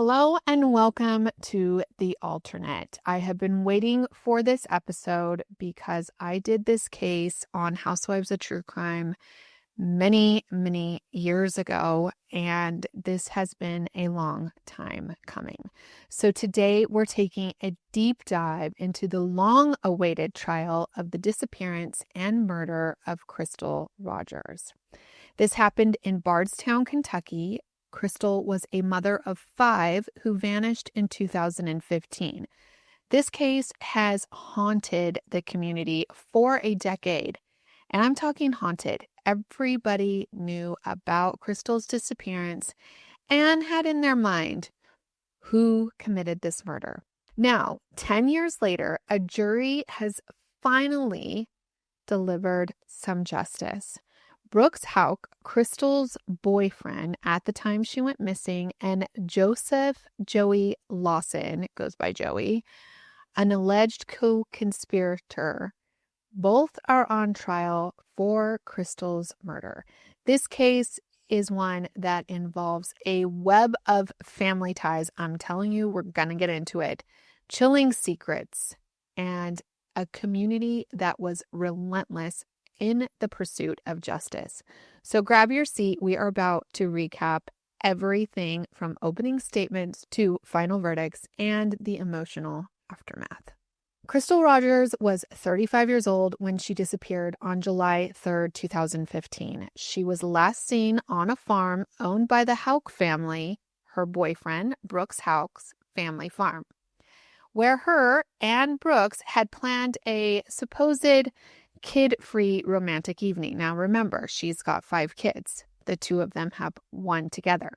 Hello and welcome to The Alternate. I have been waiting for this episode because I did this case on Housewives of True Crime many, many years ago, and this has been a long time coming. So today we're taking a deep dive into the long-awaited trial of the disappearance and murder of Crystal Rogers. This happened in Bardstown, Kentucky. Crystal was a mother of 5 who vanished in 2015. This case has haunted the community for a decade, and I'm talking haunted. Everybody knew about Crystal's disappearance and had in their mind who committed this murder. Now, 10 years later, a jury has finally delivered some justice. Brooks Hauke, Crystal's boyfriend at the time she went missing, and Joseph Joey Lawson, goes by Joey, an alleged co-conspirator, both are on trial for Crystal's murder. This case is one that involves a web of family ties. I'm telling you, we're going to get into it. Chilling secrets and a community that was relentless in the pursuit of justice. So grab your seat. We are about to recap everything from opening statements to final verdicts and the emotional aftermath. Crystal Rogers was 35 years old when she disappeared on July 3rd, 2015. She was last seen on a farm owned by the Hauke family, her boyfriend, Brooks Hauke's family farm, where her and Brooks had planned a supposed kid-free romantic evening. Now remember, she's got 5 kids. The 2 of them have 1 together.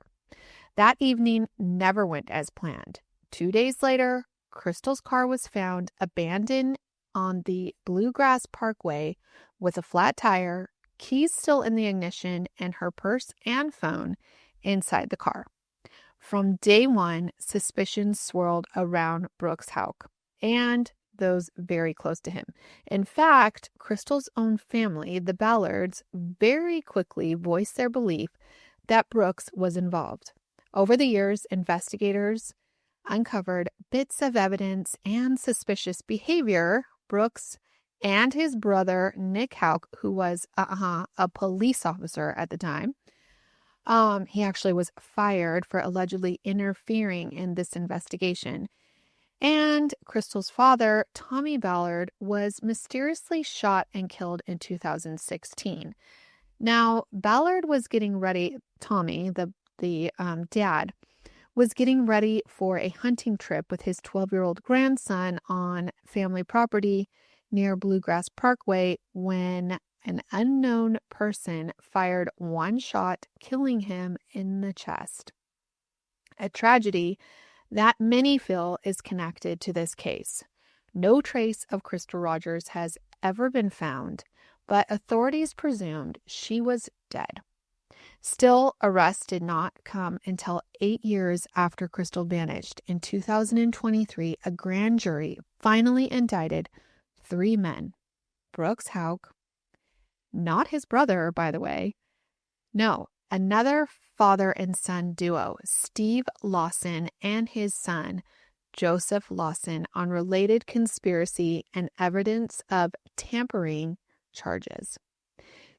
That evening never went as planned. 2 days later, Crystal's car was found abandoned on the Bluegrass Parkway with a flat tire, keys still in the ignition, and her purse and phone inside the car. From day one, suspicions swirled around Brooks Hauke and those very close to him. In fact, Crystal's own family, the Ballards, very quickly voiced their belief that Brooks was involved. Over the years, investigators uncovered bits of evidence and suspicious behavior. Brooks and his brother, Nick Hauke, who was a police officer at the time, he actually was fired for allegedly interfering in this investigation. And Crystal's father, Tommy Ballard, was mysteriously shot and killed in 2016. Now, Ballard was getting ready, Tommy, the dad, was getting ready for a hunting trip with his 12-year-old grandson on family property near Bluegrass Parkway when an unknown person fired 1 shot, killing him in the chest. A tragedy that many feel is connected to this case. No trace of Crystal Rogers has ever been found, but authorities presumed she was dead. Still, arrest did not come until 8 years after Crystal vanished. In 2023, a grand jury finally indicted 3 men. Brooks Hauke, not his brother, by the way. No, another father and son duo, Steve Lawson and his son, Joseph Lawson, on related conspiracy and evidence of tampering charges.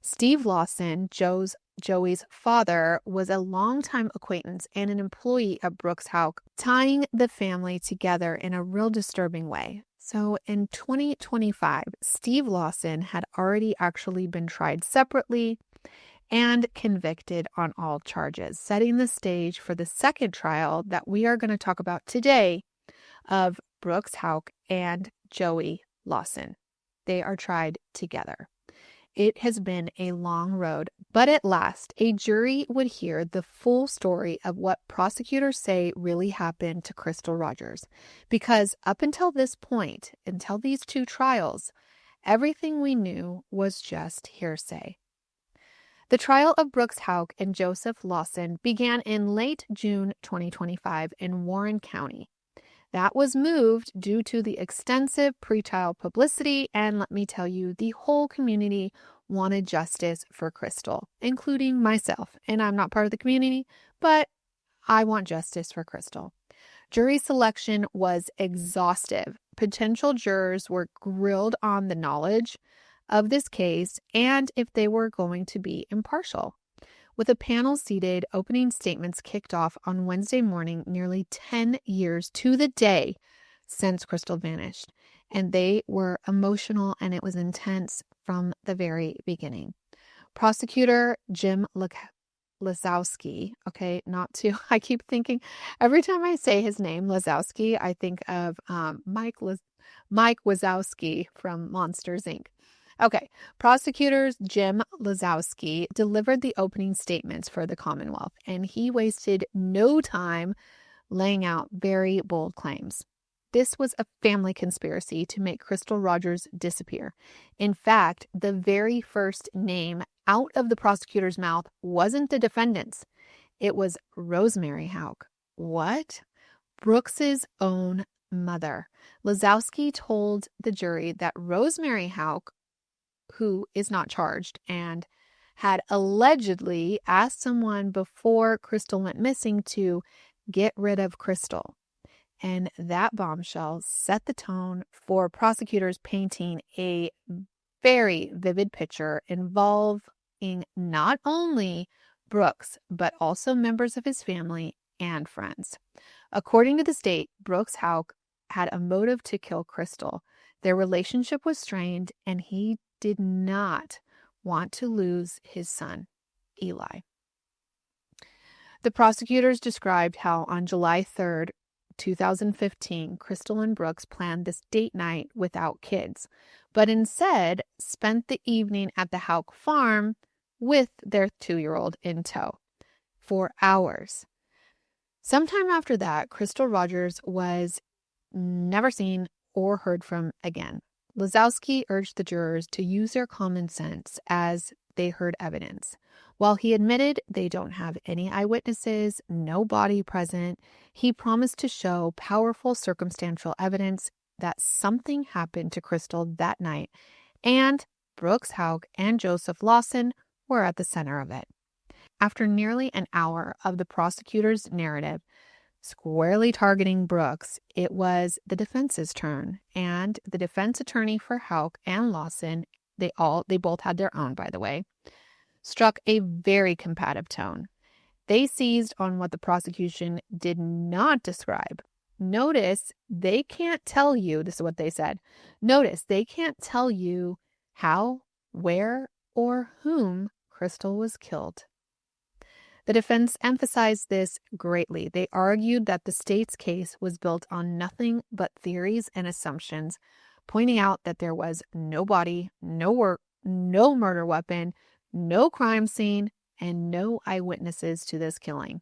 Steve Lawson, Joey's father, was a longtime acquaintance and an employee of Brooks Hauke, tying the family together in a real disturbing way. So in 2025, Steve Lawson had already actually been tried separately and convicted on all charges, setting the stage for the second trial that we are going to talk about today of Brooks Hauke and Joey Lawson. They are tried together. It has been a long road, but at last, a jury would hear the full story of what prosecutors say really happened to Crystal Rogers. Because up until this point, until these 2 trials, everything we knew was just hearsay. The trial of Brooks Hauke and Joseph Lawson began in late June 2025 in Warren County. That was moved due to the extensive pretrial publicity, and let me tell you, the whole community wanted justice for Crystal, including myself. And I'm not part of the community, but I want justice for Crystal. Jury selection was exhaustive. Potential jurors were grilled on the knowledge of this case and if they were going to be impartial. With a panel seated, opening statements kicked off on Wednesday morning, nearly 10 years to the day since Crystal vanished. And they were emotional and it was intense from the very beginning. Prosecutor Jim Lazowski, okay, I keep thinking, every time I say his name, Lazowski, I think of Mike Wazowski from Monsters, Inc. Okay, prosecutors Jim Lazowski delivered the opening statements for the Commonwealth, and he wasted no time laying out very bold claims. This was a family conspiracy to make Crystal Rogers disappear. In fact, the very first name out of the prosecutor's mouth wasn't the defendant's. It was Rosemary Hauke. What? Brooks's own mother. Lazowski told the jury that Rosemary Hauke, who is not charged and had allegedly asked someone before Crystal went missing to get rid of Crystal. And that bombshell set the tone for prosecutors painting a very vivid picture involving not only Brooks, but also members of his family and friends. According to the state, Brooks Hauke had a motive to kill Crystal. Their relationship was strained, and he did not want to lose his son, Eli. The prosecutors described how on July 3rd, 2015, Crystal and Brooks planned this date night without kids, but instead spent the evening at the Hauke farm with their 2-year-old in tow for hours. Sometime after that, Crystal Rogers was never seen or heard from again. Lazowski urged the jurors to use their common sense as they heard evidence. While he admitted they don't have any eyewitnesses, no body present, he promised to show powerful circumstantial evidence that something happened to Crystal that night, and Brooks Hauke and Joseph Lawson were at the center of it. After nearly an hour of the prosecutor's narrative squarely targeting Brooks, it was the defense's turn, and the defense attorney for Hauke and Lawson, they both had their own, by the way, struck a very combative tone. They seized on what the prosecution did not describe. Notice they can't tell you, this is what they said, notice they can't tell you how, where, or whom Crystal was killed. The defense emphasized this greatly. They argued that the state's case was built on nothing but theories and assumptions, pointing out that there was no body, no murder weapon, no crime scene, and no eyewitnesses to this killing.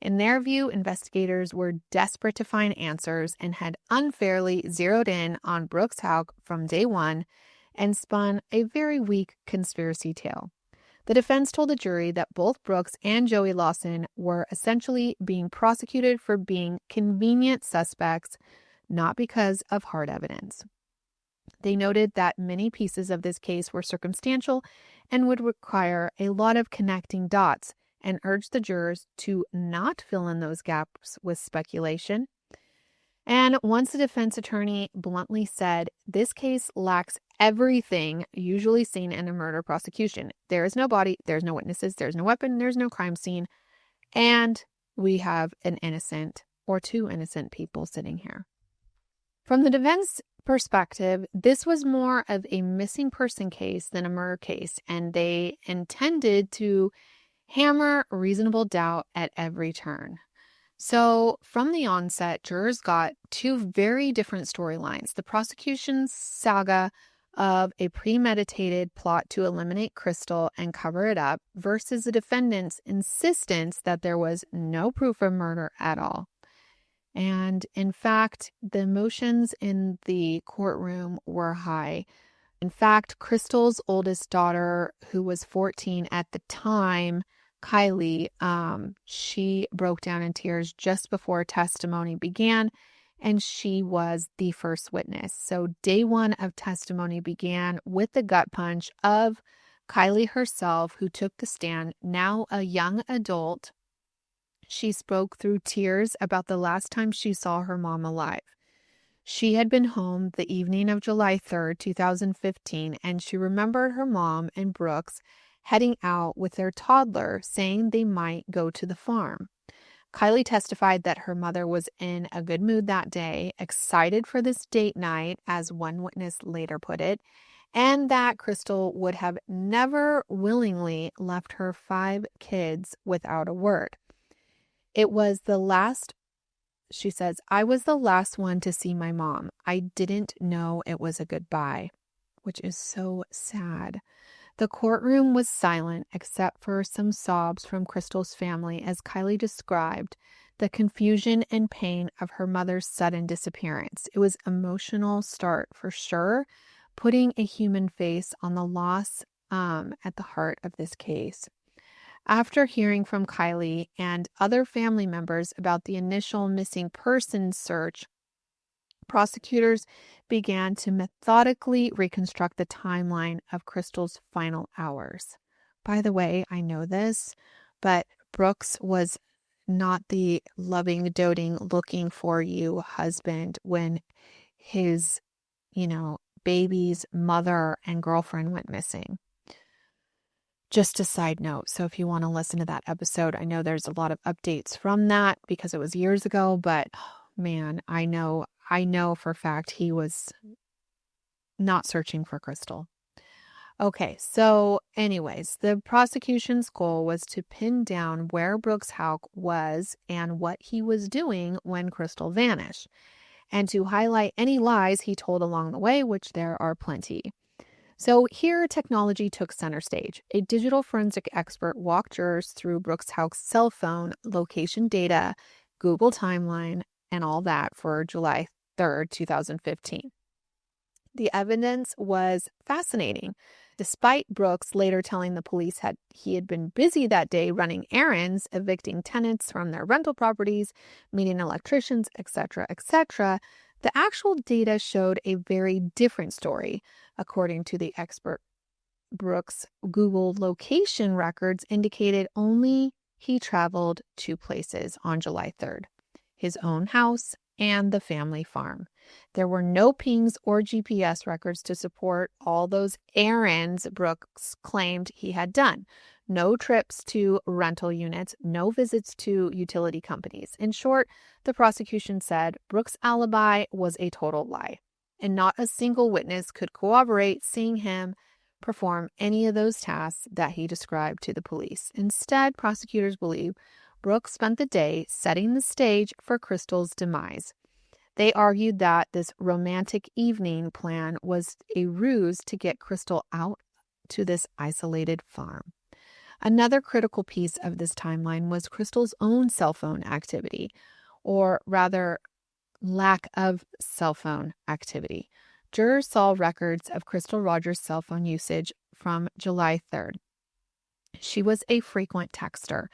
In their view, investigators were desperate to find answers and had unfairly zeroed in on Brooks Hauke from day one and spun a very weak conspiracy tale. The defense told the jury that both Brooks and Joey Lawson were essentially being prosecuted for being convenient suspects, not because of hard evidence. They noted that many pieces of this case were circumstantial and would require a lot of connecting dots, and urged the jurors to not fill in those gaps with speculation. And once the defense attorney bluntly said, this case lacks everything usually seen in a murder prosecution. There is no body, there's no witnesses, there's no weapon, there's no crime scene, and we have an innocent or two innocent people sitting here. From the defense perspective, this was more of a missing person case than a murder case, and they intended to hammer reasonable doubt at every turn. So from the onset, jurors got two very different storylines. The prosecution's saga of a premeditated plot to eliminate Crystal and cover it up versus the defendant's insistence that there was no proof of murder at all. And in fact, the emotions in the courtroom were high. In fact, Crystal's oldest daughter, who was 14 at the time, Kylie, she broke down in tears just before testimony began, and she was the first witness. So day one of testimony began with the gut punch of Kylie herself, who took the stand, now a young adult She spoke through tears about the last time she saw her mom alive. She had been home the evening of July 3rd, 2015, and she remembered her mom and Brooks heading out with their toddler, saying they might go to the farm. Kylie testified that her mother was in a good mood that day, excited for this date night, as one witness later put it, and that Crystal would have never willingly left her 5 kids without a word. It was the last, she says, I was the last one to see my mom. I didn't know it was a goodbye, which is so sad. The courtroom was silent except for some sobs from Crystal's family as Kylie described the confusion and pain of her mother's sudden disappearance. It was an emotional start for sure, putting a human face on the loss at the heart of this case. After hearing from Kylie and other family members about the initial missing persons search, prosecutors began to methodically reconstruct the timeline of Crystal's final hours. By the way, I know this, but Brooks was not the loving, doting, looking for you husband when his, baby's mother and girlfriend went missing. Just a side note. So if you want to listen to that episode, I know there's a lot of updates from that because it was years ago, but man, I know for a fact he was not searching for Crystal. Okay, so anyways, the prosecution's goal was to pin down where Brooks Hauke was and what he was doing when Crystal vanished, and to highlight any lies he told along the way, which there are plenty. So here, technology took center stage. A digital forensic expert walked jurors through Brooks Hauke's cell phone, location data, Google timeline, and all that for July 3rd, 2015. The evidence was fascinating. Despite Brooks later telling the police he had been busy that day running errands, evicting tenants from their rental properties, meeting electricians, etc., the actual data showed a very different story. According to the expert, Brooks' Google location records indicated only he traveled 2 places on July 3rd, his own house and the family farm. There were no pings or GPS records to support all those errands Brooks claimed he had done. No trips to rental units, no visits to utility companies. In short, the prosecution said Brooks' alibi was a total lie, and not a single witness could corroborate seeing him perform any of those tasks that he described to the police. Instead, prosecutors believe Brooks spent the day setting the stage for Crystal's demise. They argued that this romantic evening plan was a ruse to get Crystal out to this isolated farm. Another critical piece of this timeline was Crystal's own cell phone activity, or rather, lack of cell phone activity. Jurors saw records of Crystal Rogers' cell phone usage from July 3rd. She was a frequent texter,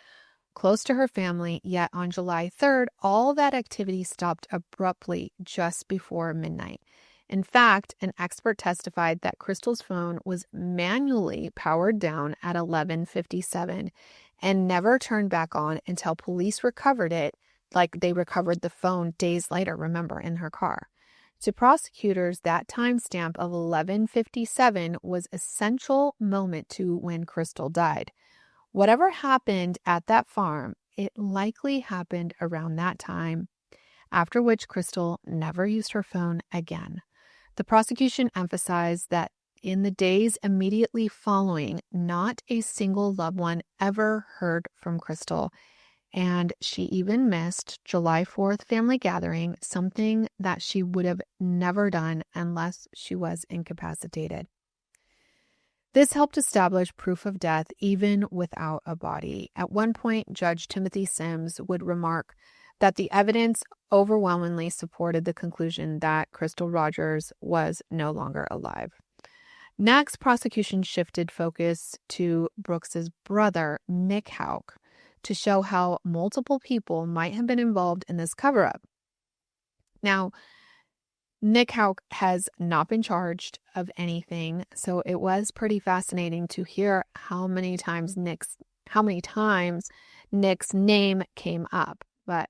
close to her family, yet on July 3rd, all that activity stopped abruptly just before midnight. In fact, an expert testified that Crystal's phone was manually powered down at 11:57 and never turned back on until police recovered it, like they recovered the phone days later, remember, in her car. To prosecutors, that timestamp of 11:57 was an essential moment to when Crystal died. Whatever happened at that farm, it likely happened around that time, after which Crystal never used her phone again. The prosecution emphasized that in the days immediately following, not a single loved one ever heard from Crystal, and she even missed July 4th family gathering, something that she would have never done unless she was incapacitated. This helped establish proof of death even without a body. At one point, Judge Timothy Sims would remark that the evidence overwhelmingly supported the conclusion that Crystal Rogers was no longer alive. Next, prosecution shifted focus to Brooks's brother, Nick Hauke, to show how multiple people might have been involved in this cover-up. Now, Nick Hauke has not been charged of anything, so it was pretty fascinating to hear how many times Nick's name came up, but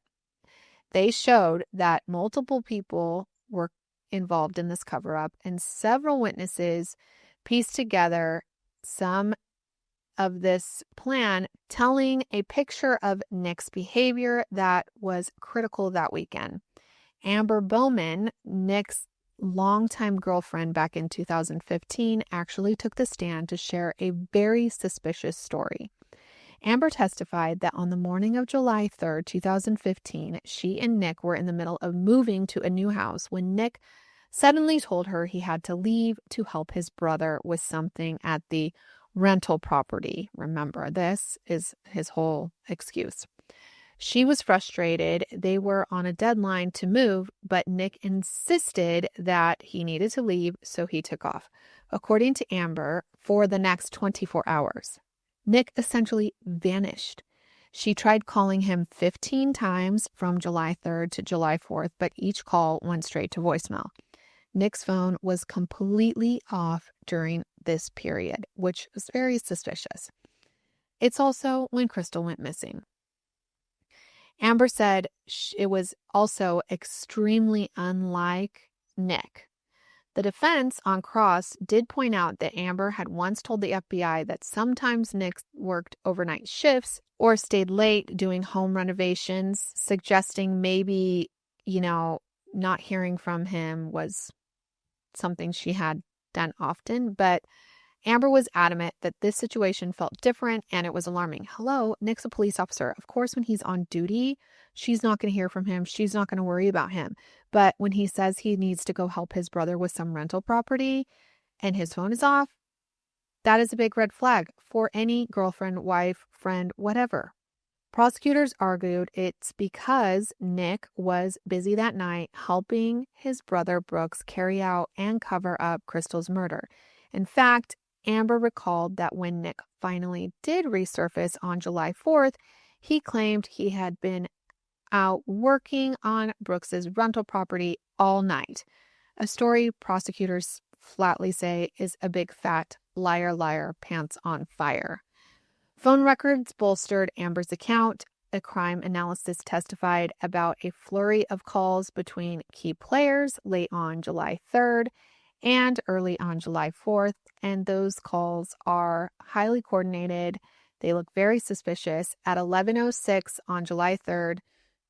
they showed that multiple people were involved in this cover-up, and several witnesses pieced together some of this plan, telling a picture of Nick's behavior that was critical that weekend. Amber Bowman, Nick's longtime girlfriend back in 2015, actually took the stand to share a very suspicious story. Amber testified that on the morning of July 3rd, 2015, she and Nick were in the middle of moving to a new house when Nick suddenly told her he had to leave to help his brother with something at the rental property. Remember, this is his whole excuse. She was frustrated. They were on a deadline to move, but Nick insisted that he needed to leave, so he took off. According to Amber, for the next 24 hours, Nick essentially vanished. She tried calling him 15 times from July 3rd to July 4th, but each call went straight to voicemail. Nick's phone was completely off during this period, which was very suspicious. It's also when Crystal went missing. Amber said it was also extremely unlike Nick. The defense on cross did point out that Amber had once told the FBI that sometimes Nick worked overnight shifts or stayed late doing home renovations, suggesting maybe, not hearing from him was something she had done often. But Amber was adamant that this situation felt different and it was alarming. Hello, Nick's a police officer. Of course, when he's on duty, she's not going to hear from him. She's not going to worry about him. But when he says he needs to go help his brother with some rental property and his phone is off, that is a big red flag for any girlfriend, wife, friend, whatever. Prosecutors argued it's because Nick was busy that night helping his brother Brooks carry out and cover up Crystal's murder. In fact, Amber recalled that when Nick finally did resurface on July 4th, he claimed he had been out working on Brooks's rental property all night. A story prosecutors flatly say is a big fat liar, liar, pants on fire. Phone records bolstered Amber's account. A crime analysis testified about a flurry of calls between key players late on July 3rd and early on July 4th, and those calls are highly coordinated. They look very suspicious. At 11:06 on July 3rd,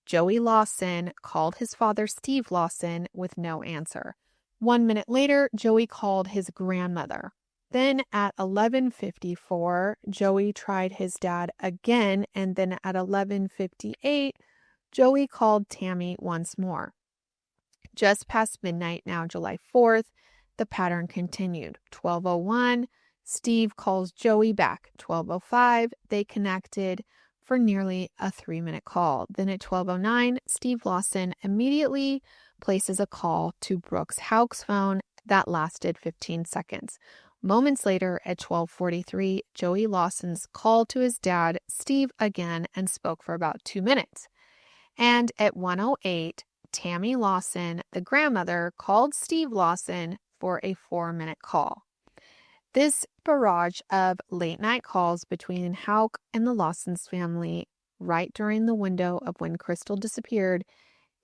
Joey Lawson called his father, Steve Lawson, with no answer. 1 minute later, Joey called his grandmother. Then at 11:54, Joey tried his dad again, and then at 11:58, Joey called Tammy once more. Just past midnight now, July 4th, the pattern continued. 12:01, Steve calls Joey back. 12:05, they connected for nearly a 3-minute call. Then at 12:09, Steve Lawson immediately places a call to Brooks Hauke's phone that lasted 15 seconds. Moments later, at 12:43, Joey Lawson's called to his dad, Steve, again and spoke for about 2 minutes. And at 1:08, Tammy Lawson, the grandmother, called Steve Lawson for a 4-minute call. This barrage of late-night calls between Hauke and the Lawsons family right during the window of when Crystal disappeared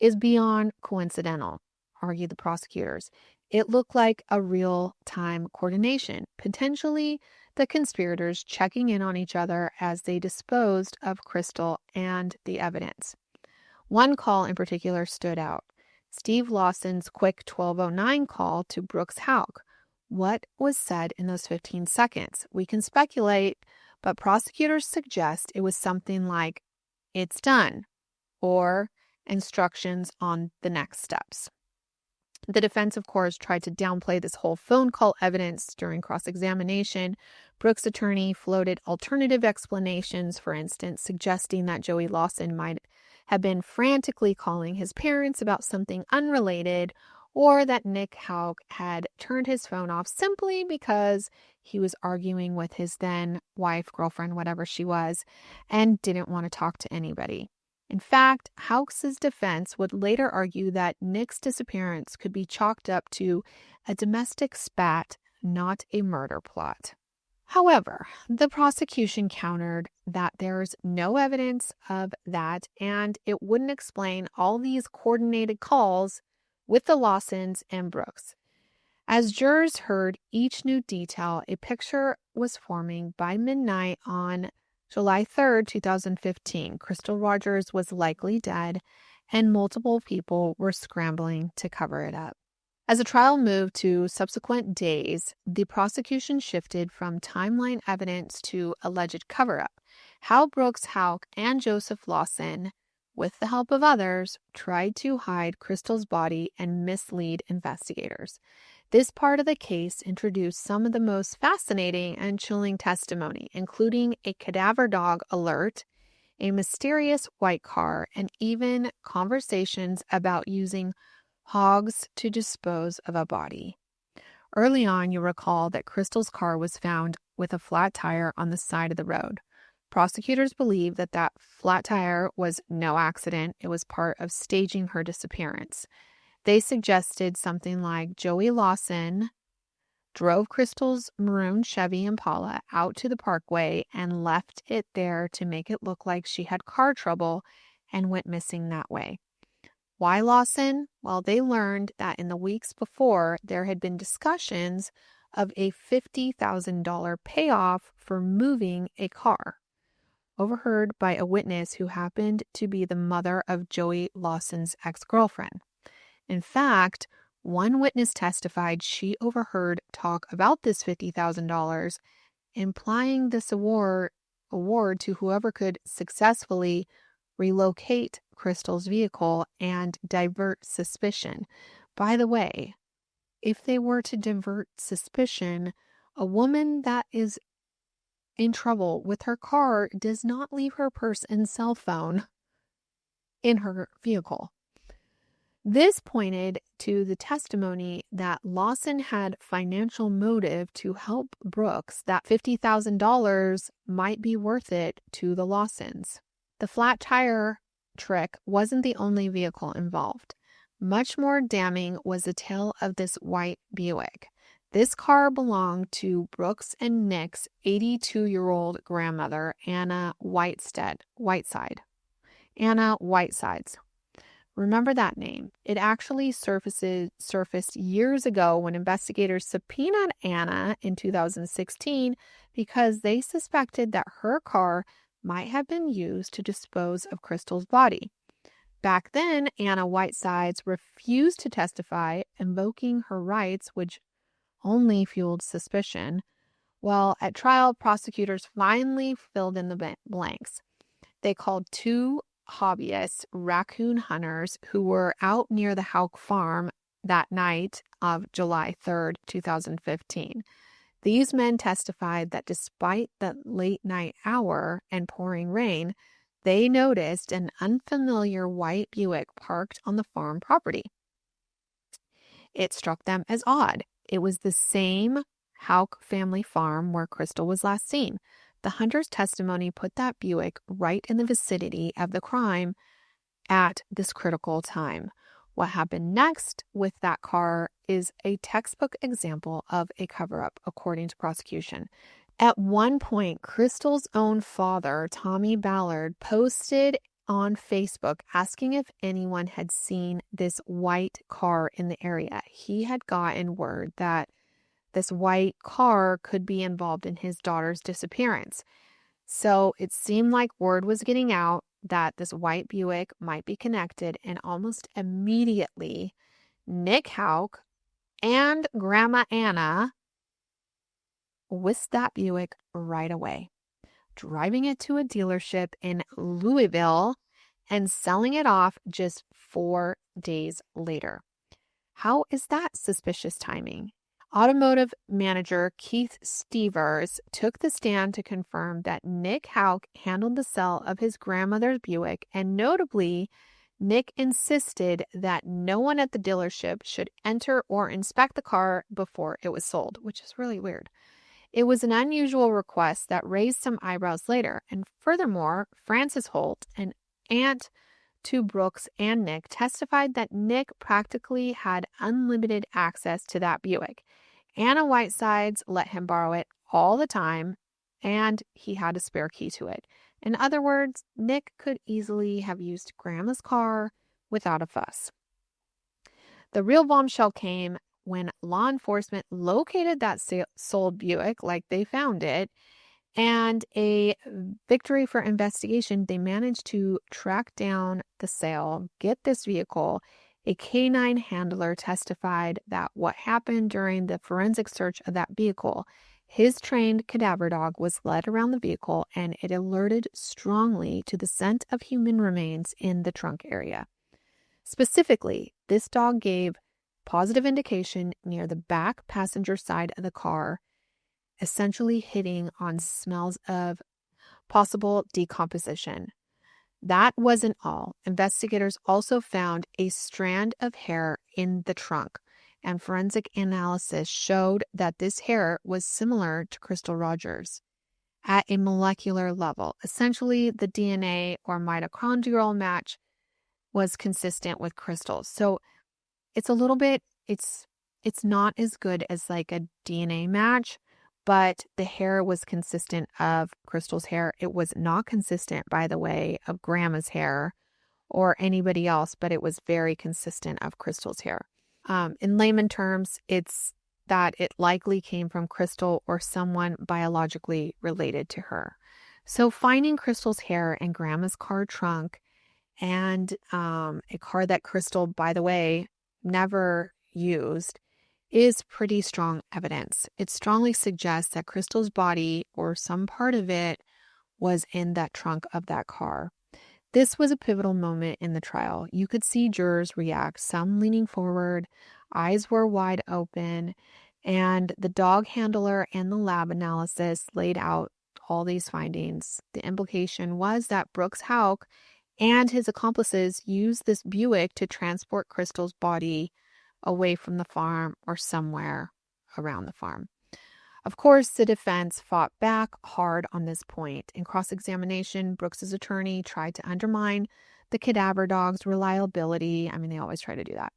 is beyond coincidental, argue the prosecutors. It looked like a real-time coordination, potentially the conspirators checking in on each other as they disposed of Crystal and the evidence. One call in particular stood out. Steve Lawson's quick 12:09 call to Brooks Hauke. What was said in those 15 seconds? We can speculate, but prosecutors suggest it was something like, "It's done," or instructions on the next steps. The defense, of course, tried to downplay this whole phone call evidence during cross-examination. Brooks' attorney floated alternative explanations, for instance, suggesting that Joey Lawson might have been frantically calling his parents about something unrelated, or that Nick Hauke had turned his phone off simply because he was arguing with his then wife, girlfriend, whatever she was, and didn't want to talk to anybody. In fact, Hauke's defense would later argue that Nick's disappearance could be chalked up to a domestic spat, not a murder plot. However, the prosecution countered that there's no evidence of that, and it wouldn't explain all these coordinated calls with the Lawsons and Brooks. As jurors heard each new detail, a picture was forming. By midnight on July 3rd, 2015. Crystal Rogers was likely dead, and multiple people were scrambling to cover it up. As the trial moved to subsequent days, the prosecution shifted from timeline evidence to alleged cover-up. How Brooks, Hauke, and Joseph Lawson, with the help of others, tried to hide Crystal's body and mislead investigators. This part of the case introduced some of the most fascinating and chilling testimony, including a cadaver dog alert, a mysterious white car, and even conversations about using hogs to dispose of a body. Early on, you recall that Crystal's car was found with a flat tire on the side of the road. Prosecutors believe that that flat tire was no accident. It was part of staging her disappearance. They suggested something like Joey Lawson drove Crystal's maroon Chevy Impala out to the parkway and left it there to make it look like she had car trouble and went missing that way. Why Lawson? Well, they learned that in the weeks before, there had been discussions of a $50,000 payoff for moving a car, overheard by a witness who happened to be the mother of Joey Lawson's ex-girlfriend. In fact, one witness testified she overheard talk about this $50,000, implying this award to whoever could successfully relocate Crystal's vehicle and divert suspicion. By the way, if they were to divert suspicion, a woman that is in trouble with her car does not leave her purse and cell phone in her vehicle. This pointed to the testimony that Lawson had financial motive to help Brooks, that $50,000 might be worth it to the Lawsons. The flat tire trick wasn't the only vehicle involved. Much more damning was the tale of this white Buick. This car belonged to Brooks and Nick's 82-year-old grandmother, Anna Whitesides. Remember that name. It actually surfaced years ago when investigators subpoenaed Anna in 2016 because they suspected that her car might have been used to dispose of Crystal's body. Back then, Anna Whitesides refused to testify, invoking her rights, which only fueled suspicion. Well, at trial, prosecutors finally filled in the blanks. They called two hobbyists, raccoon hunters, who were out near the Hauke farm that night of July 3rd, 2015. These men testified that despite the late night hour and pouring rain, they noticed an unfamiliar white Buick parked on the farm property. It struck them as odd. It was the same Hauke family farm where Crystal was last seen. The hunter's testimony put that Buick right in the vicinity of the crime at this critical time. What happened next with that car is a textbook example of a cover-up, according to prosecution. At one point, Crystal's own father, Tommy Ballard, posted on Facebook asking if anyone had seen this white car in the area. He had gotten word that this white car could be involved in his daughter's disappearance. So it seemed like word was getting out that this white Buick might be connected, and almost immediately, Nick Hauke and Grandma Anna whisked that Buick right away, driving it to a dealership in Louisville and selling it off just 4 days later. How is that suspicious timing? Automotive manager Keith Stevers took the stand to confirm that Nick Hauke handled the sale of his grandmother's Buick, and notably, Nick insisted that no one at the dealership should enter or inspect the car before it was sold, which is really weird. It was an unusual request that raised some eyebrows later, and furthermore, Frances Holt, an aunt to Brooks and Nick, testified that Nick practically had unlimited access to that Buick. Anna Whitesides let him borrow it all the time, and he had a spare key to it. In other words, Nick could easily have used Grandma's car without a fuss. The real bombshell came when law enforcement located that sold Buick, like they found it, and a victory for investigation. They managed to track down the sale, get this vehicle. A canine handler testified that what happened during the forensic search of that vehicle, his trained cadaver dog was led around the vehicle and it alerted strongly to the scent of human remains in the trunk area. Specifically, this dog gave positive indication near the back passenger side of the car, essentially hitting on smells of possible decomposition. That wasn't all. Investigators also found a strand of hair in the trunk, and forensic analysis showed that this hair was similar to Crystal Rogers at a molecular level. Essentially, the DNA or mitochondrial match was consistent with Crystal's. So it's a little bit, it's not as good as like a DNA match, but the hair was consistent of Crystal's hair. It was not consistent, by the way, of Grandma's hair or anybody else, but it was very consistent of Crystal's hair. In layman terms, it's that it likely came from Crystal or someone biologically related to her. So finding Crystal's hair in Grandma's car trunk and a car that Crystal, by the way, never used is pretty strong evidence. It strongly suggests that Crystal's body or some part of it was in that trunk of that car. This was a pivotal moment in the trial. You could see jurors react, some leaning forward, eyes were wide open, and the dog handler and the lab analysis laid out all these findings. The implication was that Brooks Hauke and his accomplices used this Buick to transport Crystal's body away from the farm or somewhere around the farm. Of course, the defense fought back hard on this point. In cross-examination, Brooks's attorney tried to undermine the cadaver dog's reliability. I mean, they always try to do that.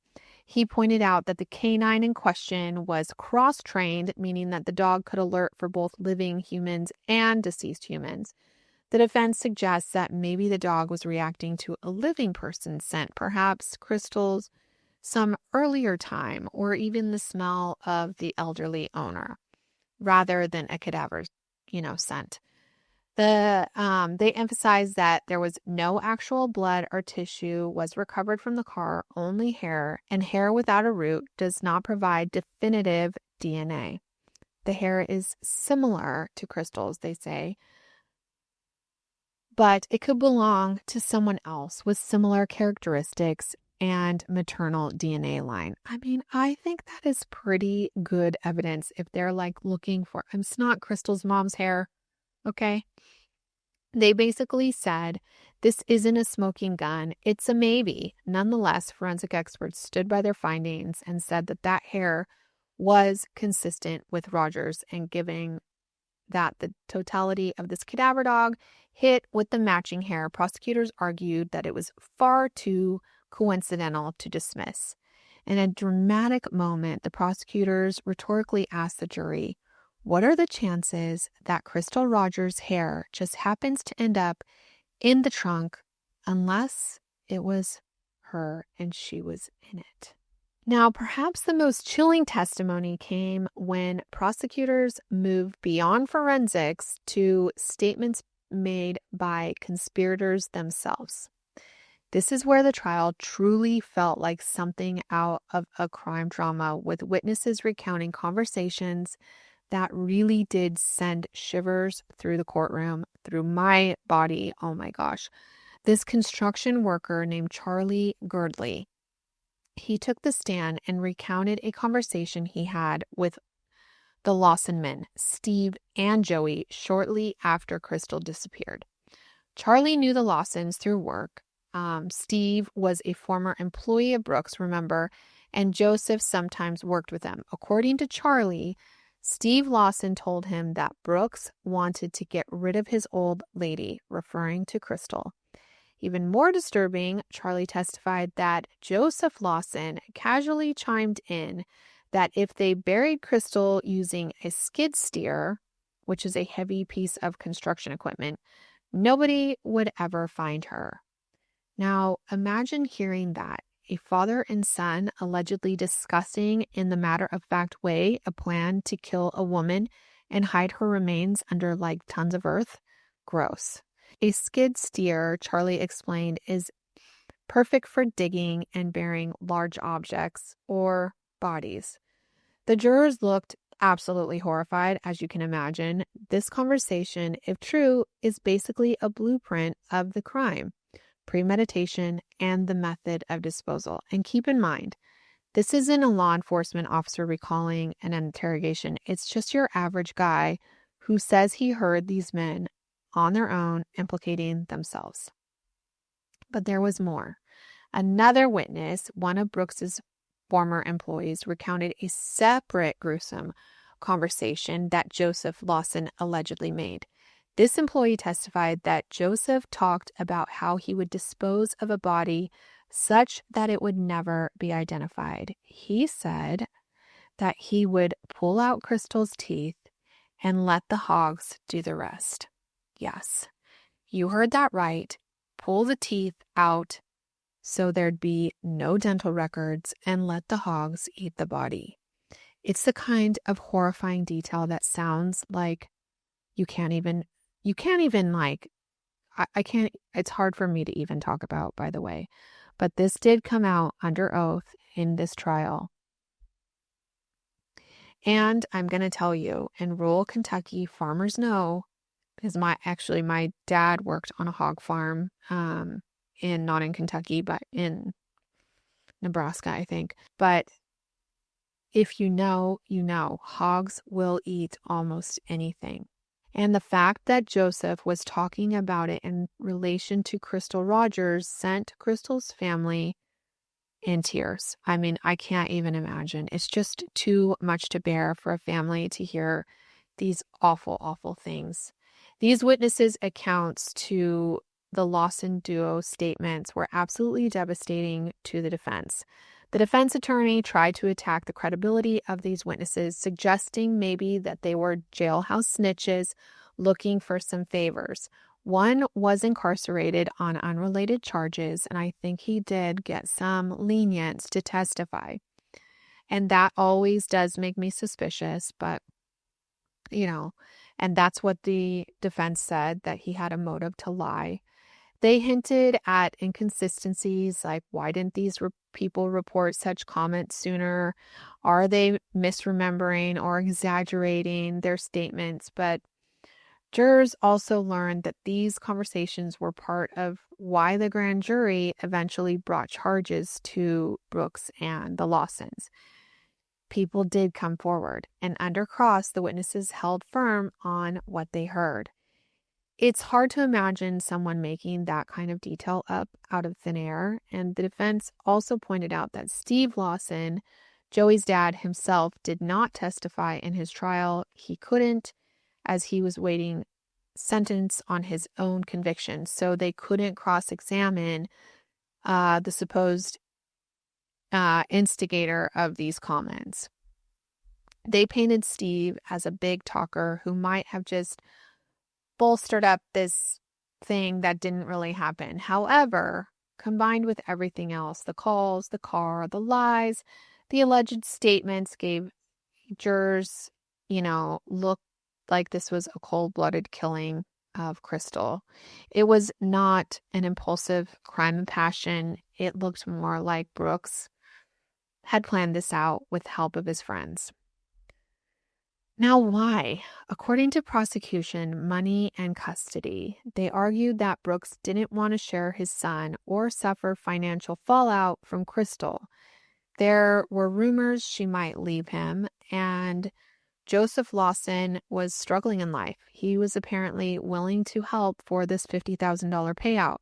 He pointed out that the canine in question was cross-trained, meaning that the dog could alert for both living humans and deceased humans. The defense suggests that maybe the dog was reacting to a living person's scent, perhaps Crystal's, some earlier time, or even the smell of the elderly owner, rather than a cadaver, scent. They emphasized that there was no actual blood or tissue was recovered from the car, only hair, and hair without a root does not provide definitive DNA. The hair is similar to Crystal's, they say, but it could belong to someone else with similar characteristics and maternal DNA line. I mean, I think that is pretty good evidence if they're like looking for, it's not Crystal's mom's hair, okay? They basically said, this isn't a smoking gun, it's a maybe. Nonetheless, forensic experts stood by their findings and said that that hair was consistent with Rogers, and giving that the totality of this cadaver dog hit with the matching hair, prosecutors argued that it was far too coincidental to dismiss. In a dramatic moment, the prosecutors rhetorically asked the jury, what are the chances that Crystal Rogers' hair just happens to end up in the trunk unless it was her and she was in it? Now, perhaps the most chilling testimony came when prosecutors moved beyond forensics to statements made by conspirators themselves. This is where the trial truly felt like something out of a crime drama, with witnesses recounting conversations that really did send shivers through the courtroom, through my body. Oh my gosh. This construction worker named Charlie Girdley, he took the stand and recounted a conversation he had with the Lawson men, Steve and Joey, shortly after Crystal disappeared. Charlie knew the Lawsons through work. Steve was a former employee of Brooks, remember, and Joseph sometimes worked with them. According to Charlie, Steve Lawson told him that Brooks wanted to get rid of his old lady, referring to Crystal. Even more disturbing, Charlie testified that Joseph Lawson casually chimed in that if they buried Crystal using a skid steer, which is a heavy piece of construction equipment. Nobody would ever find her. Now, imagine hearing that. A father and son allegedly discussing in the matter-of-fact way a plan to kill a woman and hide her remains under like tons of earth. Gross. A skid steer, Charlie explained, is perfect for digging and burying large objects or bodies. The jurors looked absolutely horrified, as you can imagine. This conversation, if true, is basically a blueprint of the crime, premeditation, and the method of disposal. And keep in mind, this isn't a law enforcement officer recalling an interrogation. It's just your average guy who says he heard these men on their own implicating themselves. But there was more. Another witness, one of Brooks's former employees, recounted a separate gruesome conversation that Joseph Lawson allegedly made. This employee testified that Joseph talked about how he would dispose of a body such that it would never be identified. He said that he would pull out Crystal's teeth and let the hogs do the rest. Yes, you heard that right. Pull the teeth out so there'd be no dental records and let the hogs eat the body. It's the kind of horrifying detail that sounds like you can't even like, I can't, it's hard for me to even talk about, by the way. But this did come out under oath in this trial. And I'm going to tell you, in rural Kentucky, farmers know, because my dad worked on a hog farm, not in Kentucky, but in Nebraska, I think. But if you know, hogs will eat almost anything. And the fact that Joseph was talking about it in relation to Crystal Rogers sent Crystal's family in tears. I mean, I can't even imagine. It's just too much to bear for a family to hear these awful, awful things. These witnesses' accounts to the Lawson duo statements were absolutely devastating to the defense. The defense attorney tried to attack the credibility of these witnesses, suggesting maybe that they were jailhouse snitches looking for some favors. One was incarcerated on unrelated charges, and I think he did get some lenience to testify. And that always does make me suspicious, but, and that's what the defense said, that he had a motive to lie. They hinted at inconsistencies, like why didn't these people report such comments sooner? Are they misremembering or exaggerating their statements? But jurors also learned that these conversations were part of why the grand jury eventually brought charges to Brooks and the Lawsons. People did come forward, and under cross, the witnesses held firm on what they heard. It's hard to imagine someone making that kind of detail up out of thin air, and the defense also pointed out that Steve Lawson, Joey's dad himself, did not testify in his trial. He couldn't, as he was waiting sentence on his own conviction, so they couldn't cross-examine the supposed instigator of these comments. They painted Steve as a big talker who might have just bolstered up this thing that didn't really happen. However, combined with everything else, the calls, the car, the lies, the alleged statements gave jurors, look like this was a cold-blooded killing of Crystal. It was not an impulsive crime of passion. It looked more like Brooks had planned this out with help of his friends. Now, why? According to prosecution, money and custody. They argued that Brooks didn't want to share his son or suffer financial fallout from Crystal. There were rumors she might leave him, and Joseph Lawson was struggling in life. He was apparently willing to help for this $50,000 payout.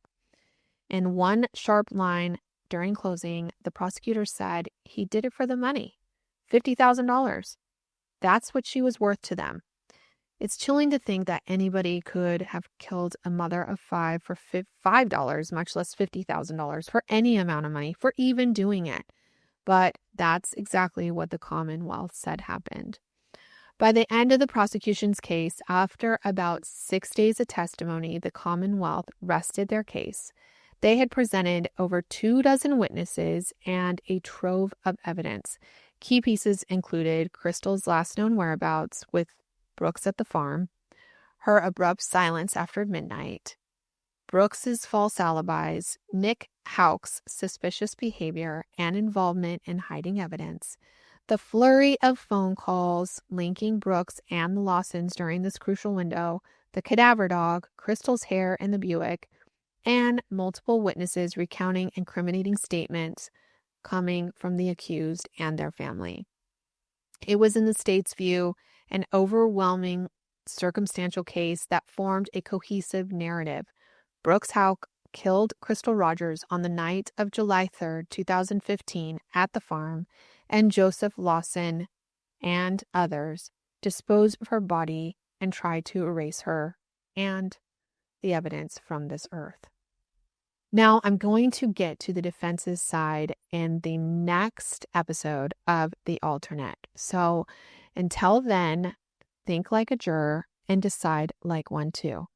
In one sharp line during closing, the prosecutor said he did it for the money, $50,000. That's what she was worth to them. It's chilling to think that anybody could have killed a mother of five for $5, much less $50,000 for any amount of money, for even doing it. But that's exactly what the Commonwealth said happened. By the end of the prosecution's case, after about 6 days of testimony, the Commonwealth rested their case. They had presented over 24 witnesses and a trove of evidence. Key pieces included Crystal's last known whereabouts with Brooks at the farm, her abrupt silence after midnight, Brooks's false alibis, Nick Hauke's suspicious behavior and involvement in hiding evidence, the flurry of phone calls linking Brooks and the Lawsons during this crucial window, the cadaver dog, Crystal's hair in the Buick, and multiple witnesses recounting incriminating statements coming from the accused and their family. It was, in the state's view, an overwhelming circumstantial case that formed a cohesive narrative. Brooks Hauke killed Crystal Rogers on the night of July 3rd, 2015 at the farm, and Joseph Lawson and others disposed of her body and tried to erase her and the evidence from this earth. Now, I'm going to get to the defense's side in the next episode of The Alternate. So until then, think like a juror and decide like one too.